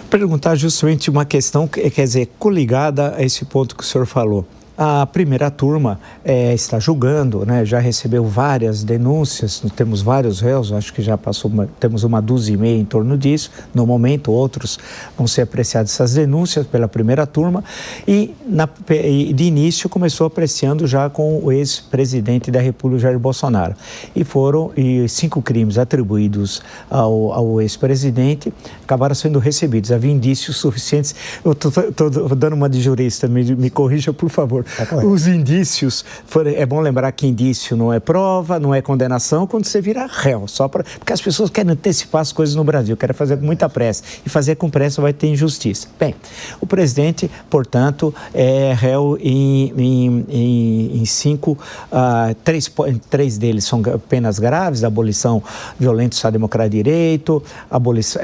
perguntar justamente uma questão, quer dizer, coligada a esse ponto que o senhor falou. A primeira turma está julgando, né? Já recebeu várias denúncias, temos vários réus, acho que já passou, temos uma dúzia e meia em torno disso. No momento, outros vão ser apreciadas essas denúncias pela primeira turma. E de início começou apreciando já com o ex-presidente da República, Jair Bolsonaro. E foram 5 crimes atribuídos ao ex-presidente acabaram sendo recebidos. Havia indícios suficientes. Eu estou dando uma de jurista, me corrija, por favor. Os indícios, é bom lembrar que indício não é prova, não é condenação, quando você vira réu, porque as pessoas querem antecipar as coisas no Brasil, querem fazer com muita pressa, e fazer com pressa vai ter injustiça. Bem, o presidente, portanto, é réu em 5, 3 deles são penas graves: abolição violenta do Estado Democrático de Direito,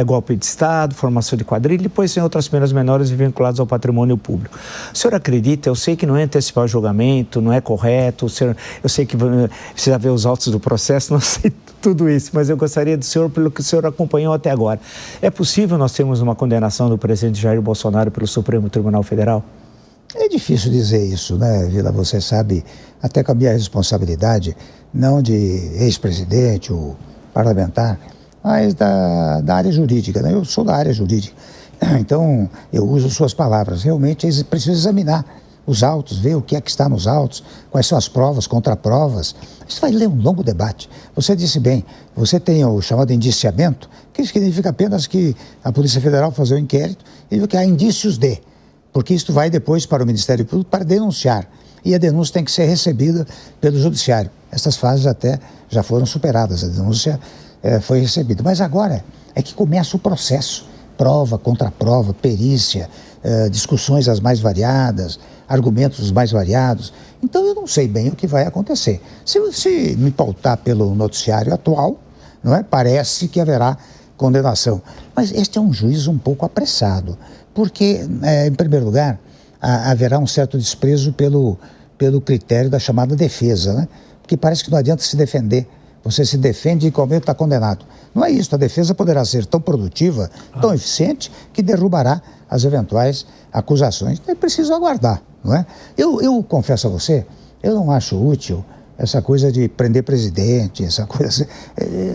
golpe de Estado, formação de quadrilha, e depois tem outras penas menores vinculadas ao patrimônio público. O senhor acredita, eu sei que não é antecipar o julgamento, não é correto, eu sei que precisa ver os autos do processo, não sei tudo isso, mas eu gostaria do senhor, pelo que o senhor acompanhou até agora, é possível nós termos uma condenação do presidente Jair Bolsonaro pelo Supremo Tribunal Federal? É difícil dizer isso, né, Vila? Você sabe, até com a minha responsabilidade, não de ex-presidente ou parlamentar, mas da área jurídica, né? Eu sou da área jurídica, então eu uso suas palavras. Realmente é preciso examinar os autos, ver o que é que está nos autos, quais são as provas, contraprovas. Isso vai ler um longo debate. Você disse bem, você tem o chamado indiciamento, que significa apenas que a Polícia Federal fazer o inquérito e ver que há indícios de, porque isso vai depois para o Ministério Público para denunciar. E a denúncia tem que ser recebida pelo Judiciário. Essas fases até já foram superadas, a denúncia foi recebida. Mas agora é que começa o processo. Prova, contraprova, perícia, discussões as mais variadas, argumentos os mais variados. Então eu não sei bem o que vai acontecer. Se me pautar pelo noticiário atual, não é? Parece que haverá condenação. Mas este é um juízo um pouco apressado, porque, em primeiro lugar, haverá um certo desprezo pelo critério da chamada defesa, né? Porque parece que não adianta se defender. Você se defende e em qualquer momento está condenado. Não é isso, a defesa poderá ser tão produtiva, tão eficiente, que derrubará as eventuais acusações. Então é preciso aguardar, não é? Eu confesso a você, eu não acho útil essa coisa de prender presidente, essa coisa,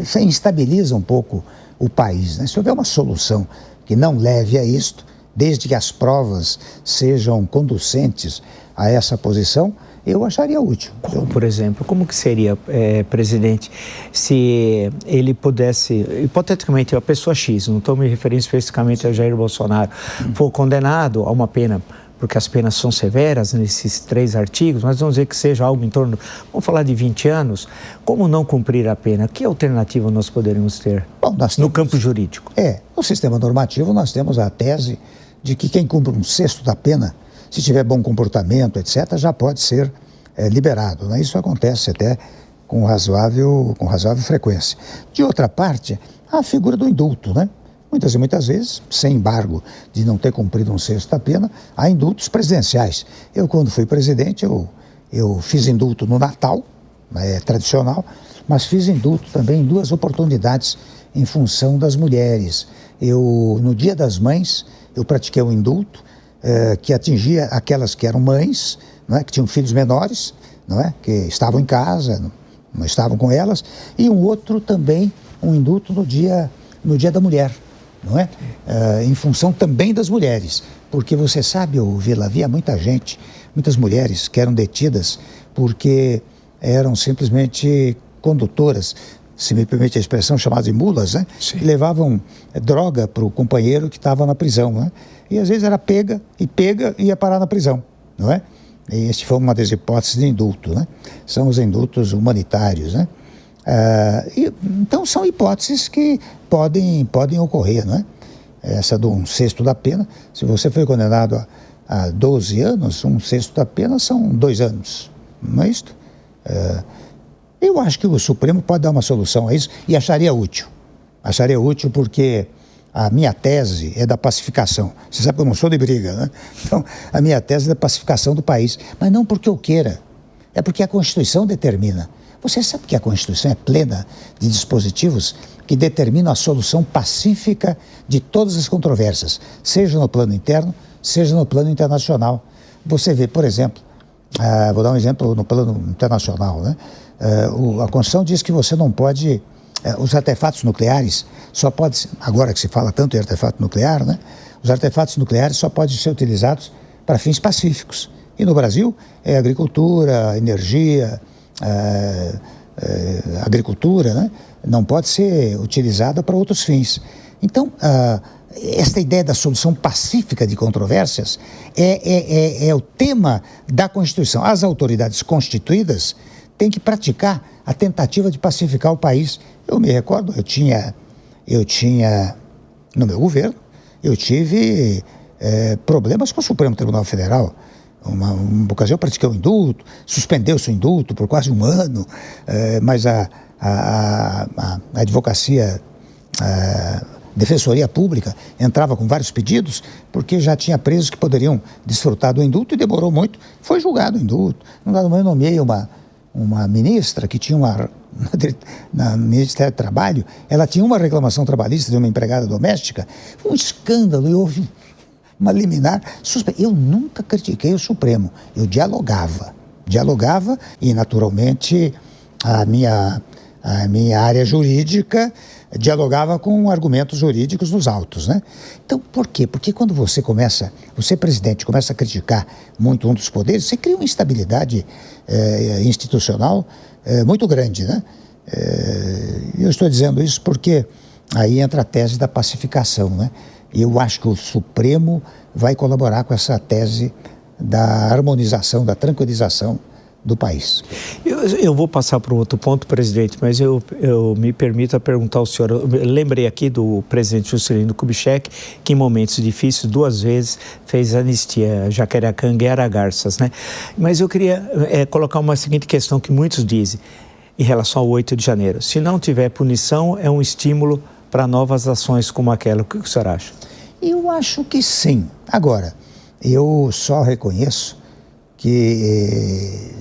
isso instabiliza um pouco o país, né? Se houver uma solução que não leve a isto, desde que as provas sejam conducentes a essa posição, eu acharia útil. Por exemplo, como que seria, presidente, se ele pudesse, hipoteticamente, a pessoa X, não estou me referindo especificamente a Jair Bolsonaro, for condenado a uma pena, porque as penas são severas nesses 3 artigos, mas vamos dizer que seja algo em torno, vamos falar de 20 anos, como não cumprir a pena? Que alternativa nós poderíamos ter? Bom, no campo jurídico? No sistema normativo nós temos a tese de que quem cumpre 1/6 da pena, se tiver bom comportamento, etc., já pode ser liberado, né? Isso acontece até com razoável frequência. De outra parte, a figura do indulto, né? Muitas vezes, sem embargo de não ter cumprido 1/6 da pena, há indultos presidenciais. Eu, quando fui presidente, eu fiz indulto no Natal, tradicional, mas fiz indulto também em 2 oportunidades em função das mulheres. No Dia das Mães, eu pratiquei um indulto que atingia aquelas que eram mães, não é? Que tinham filhos menores, não é? Que estavam em casa, não estavam com elas, e um outro também, um indulto no dia da mulher, não é? Em função também das mulheres, porque você sabe, Vila, havia muita gente, muitas mulheres que eram detidas porque eram simplesmente condutoras, se me permite a expressão, chamadas de mulas, né? Que levavam droga para o companheiro que estava na prisão, né? E às vezes era pega e ia parar na prisão, não é? E este foi uma das hipóteses de indulto, né? São os indultos humanitários, né? Então são hipóteses que podem ocorrer, não é? Essa do 1/6 da pena, se você foi condenado a 12 anos, 1/6 da pena são 2 anos, não é isto? Eu acho que o Supremo pode dar uma solução a isso e acharia útil. Acharia útil porque a minha tese é da pacificação. Você sabe que eu não sou de briga, né? Então, a minha tese é da pacificação do país. Mas não porque eu queira, é porque a Constituição determina. Você sabe que a Constituição é plena de dispositivos que determinam a solução pacífica de todas as controvérsias, seja no plano interno, seja no plano internacional. Você vê, por exemplo, vou dar um exemplo no plano internacional, né? A Constituição diz que você não pode, os artefatos nucleares só pode, agora que se fala tanto em artefato nuclear, né? Os artefatos nucleares só podem ser utilizados para fins pacíficos. E no Brasil é agricultura, energia, agricultura, né? Não pode ser utilizada para outros fins. Então, esta ideia da solução pacífica de controvérsias é o tema da Constituição. As autoridades constituídas têm que praticar a tentativa de pacificar o país. Eu me recordo, eu tinha no meu governo, eu tive problemas com o Supremo Tribunal Federal. Uma ocasião eu pratiquei o indulto, suspendeu-se o indulto por quase um ano, mas a advocacia, Defensoria Pública entrava com vários pedidos, porque já tinha presos que poderiam desfrutar do indulto e demorou muito. Foi julgado o indulto. Num dado momento eu nomeei uma ministra que tinha no Ministério do Trabalho, ela tinha uma reclamação trabalhista de uma empregada doméstica. Foi um escândalo e houve uma liminar suspeita. Eu nunca critiquei o Supremo, eu dialogava e naturalmente a minha área jurídica dialogava com argumentos jurídicos nos autos, né? Então, por quê? Porque quando você, presidente, começa a criticar muito um dos poderes, você cria uma instabilidade institucional muito grande, né? Eu estou dizendo isso porque aí entra a tese da pacificação, né? E eu acho que o Supremo vai colaborar com essa tese da harmonização, da tranquilização do país. Eu vou passar para um outro ponto, presidente, mas eu me permito perguntar ao senhor. Eu lembrei aqui do presidente Juscelino Kubitschek, que em momentos difíceis, 2 vezes, fez anistia, Jacareacanga e Aragarças, né? Mas eu queria colocar uma seguinte questão que muitos dizem em relação ao 8 de janeiro. Se não tiver punição, é um estímulo para novas ações como aquela. O que o senhor acha? Eu acho que sim. Agora, eu só reconheço que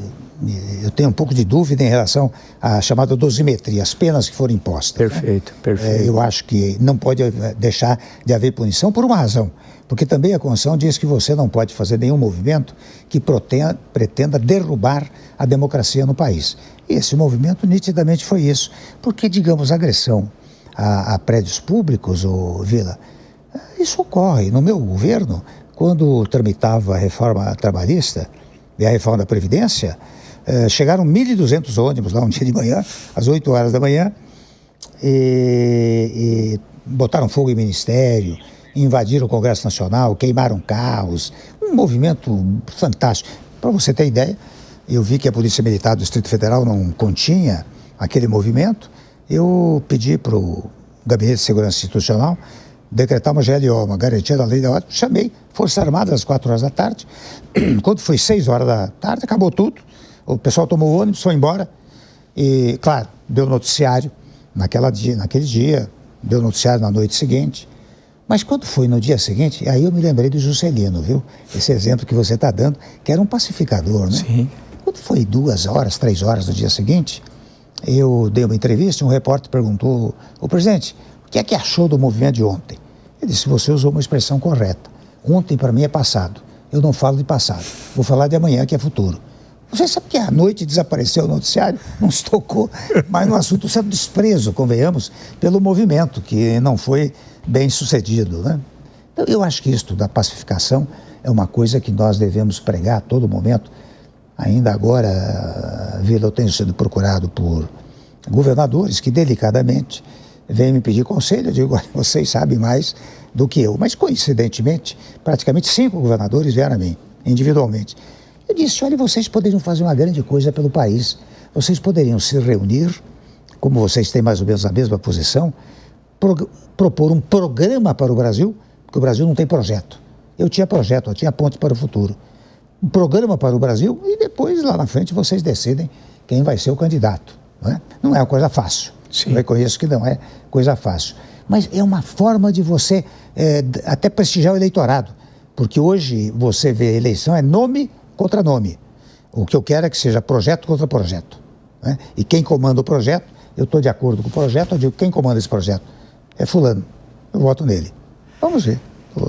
eu tenho um pouco de dúvida em relação à chamada dosimetria, as penas que foram impostas. Perfeito, né? perfeito. Eu acho que não pode deixar de haver punição por uma razão, porque também a Constituição diz que você não pode fazer nenhum movimento que pretenda derrubar a democracia no país. E esse movimento nitidamente foi isso, porque, digamos, agressão a prédios públicos, Vila, isso ocorre. No meu governo, quando tramitava a reforma trabalhista e a reforma da Previdência, chegaram 1.200 ônibus lá um dia de manhã, às 8 horas da manhã, e botaram fogo em ministério, invadiram o Congresso Nacional, queimaram carros, um movimento fantástico. Para você ter ideia, eu vi que a Polícia Militar do Distrito Federal não continha aquele movimento. Eu pedi para o Gabinete de Segurança Institucional decretar uma GLO, uma garantia da lei da ordem. Chamei Forças Armadas às 4 horas da tarde. Quando foi 6 horas da tarde, acabou tudo. O pessoal tomou o ônibus, foi embora. E, claro, deu noticiário naquele dia, deu noticiário na noite seguinte. Mas quando foi no dia seguinte, aí eu me lembrei do Juscelino, viu? Esse exemplo que você está dando, que era um pacificador, né? Sim. Quando foi 2 horas, 3 horas no dia seguinte, eu dei uma entrevista e um repórter perguntou: "O presidente, o que é que achou do movimento de ontem?" Ele disse: "Você usou uma expressão correta. Ontem para mim é passado. Eu não falo de passado. Vou falar de amanhã, que é futuro." Você sabe que à noite desapareceu o noticiário, não se tocou mais no assunto. Isso é um desprezo, convenhamos, pelo movimento, que não foi bem sucedido, né? Então, eu acho que isto da pacificação é uma coisa que nós devemos pregar a todo momento. Ainda agora, Vila, eu tenho sido procurado por governadores que delicadamente vêm me pedir conselho. Eu digo: "Olha, vocês sabem mais do que eu." Mas, coincidentemente, praticamente 5 governadores vieram a mim, individualmente. Eu disse: "Olha, vocês poderiam fazer uma grande coisa pelo país. Vocês poderiam se reunir, como vocês têm mais ou menos a mesma posição, propor um programa para o Brasil, porque o Brasil não tem projeto. Eu tinha projeto, eu tinha ponte para o futuro. Um programa para o Brasil e depois, lá na frente, vocês decidem quem vai ser o candidato." Não é? Não é uma coisa fácil. Sim. Eu reconheço que não é coisa fácil. Mas é uma forma de você até prestigiar o eleitorado. Porque hoje você vê eleição é nome contra nome. O que eu quero é que seja projeto contra projeto. né? E quem comanda o projeto, eu estou de acordo com o projeto, eu digo, quem comanda esse projeto? É fulano, eu voto nele. Vamos ver.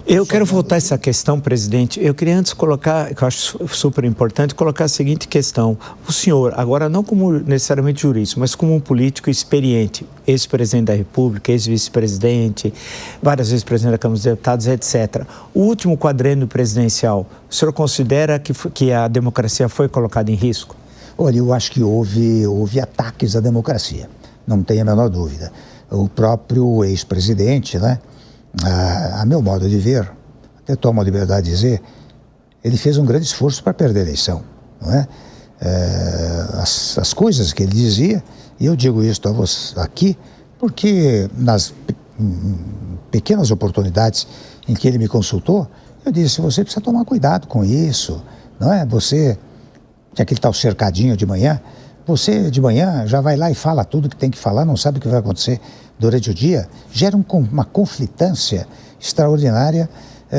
Eu quero voltar a essa questão, presidente. Eu queria antes colocar, que eu acho super importante, colocar a seguinte questão. O senhor, agora não como necessariamente jurista, mas como um político experiente, ex-presidente da República, ex-vice-presidente, várias vezes presidente da Câmara dos Deputados, etc. O último quadrênio presidencial, o senhor considera que a democracia foi colocada em risco? Olha, eu acho que houve ataques à democracia, não tenho a menor dúvida. O próprio ex-presidente, né? A meu modo de ver, até tomo a liberdade de dizer, ele fez um grande esforço para perder a eleição, não é? As coisas que ele dizia, e eu digo isso a você aqui, porque nas pequenas oportunidades em que ele me consultou, eu disse, você precisa tomar cuidado com isso, não é? Você, tinha aquele tal cercadinho de manhã, você de manhã já vai lá e fala tudo que tem que falar, não sabe o que vai acontecer durante o dia, gera uma conflitância extraordinária.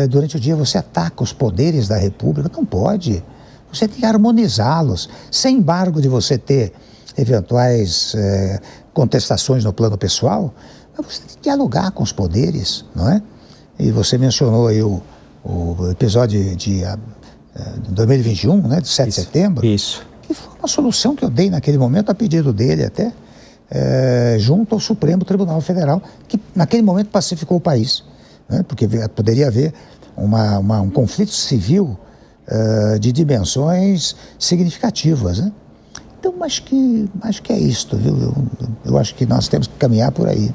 Durante o dia você ataca os poderes da República, não pode. Você tem que harmonizá-los, sem embargo de você ter eventuais contestações no plano pessoal, mas você tem que dialogar com os poderes, não é? E você mencionou aí o episódio de 2021, né, de 7 de setembro. Isso. Que foi uma solução que eu dei naquele momento, a pedido dele até, junto ao Supremo Tribunal Federal, que naquele momento pacificou o país, né? Porque poderia haver um conflito civil de dimensões significativas, né? Então, acho que é isto, viu? Eu acho que nós temos que caminhar por aí.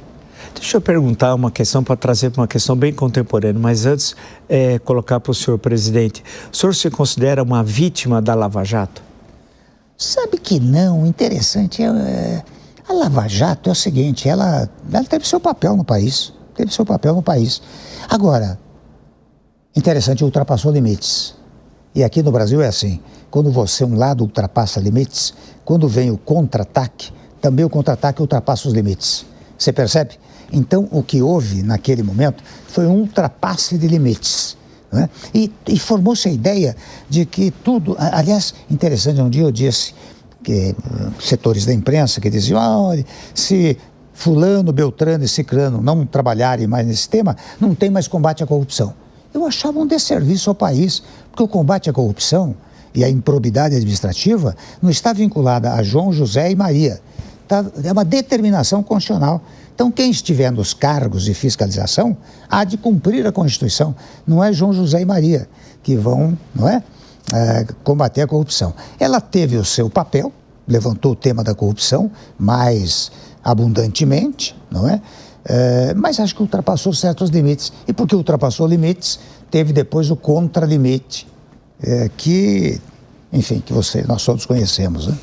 Deixa eu perguntar uma questão, para trazer para uma questão bem contemporânea, mas antes colocar para o senhor presidente. O senhor se considera uma vítima da Lava Jato? Sabe que não, interessante. A Lava Jato é o seguinte, ela teve seu papel no país. Agora, interessante, ultrapassou limites. E aqui no Brasil é assim, quando um lado ultrapassa limites, quando vem o contra-ataque, também o contra-ataque ultrapassa os limites. Você percebe? Então, o que houve naquele momento foi um ultrapasse de limites. Né? E formou-se a ideia de que tudo... Aliás, interessante, um dia eu disse que setores da imprensa que diziam, olha, se fulano, beltrano e ciclano não trabalharem mais nesse tema, não tem mais combate à corrupção. Eu achava um desserviço ao país, porque o combate à corrupção e à improbidade administrativa não está vinculada a João, José e Maria. É uma determinação constitucional. Então, quem estiver nos cargos de fiscalização há de cumprir a Constituição. Não é João, José e Maria que vão, não é, combater a corrupção. Ela teve o seu papel, levantou o tema da corrupção mais abundantemente, não é? Mas acho que ultrapassou certos limites. E porque ultrapassou limites, teve depois o contralimite, que, enfim, nós todos conhecemos, né?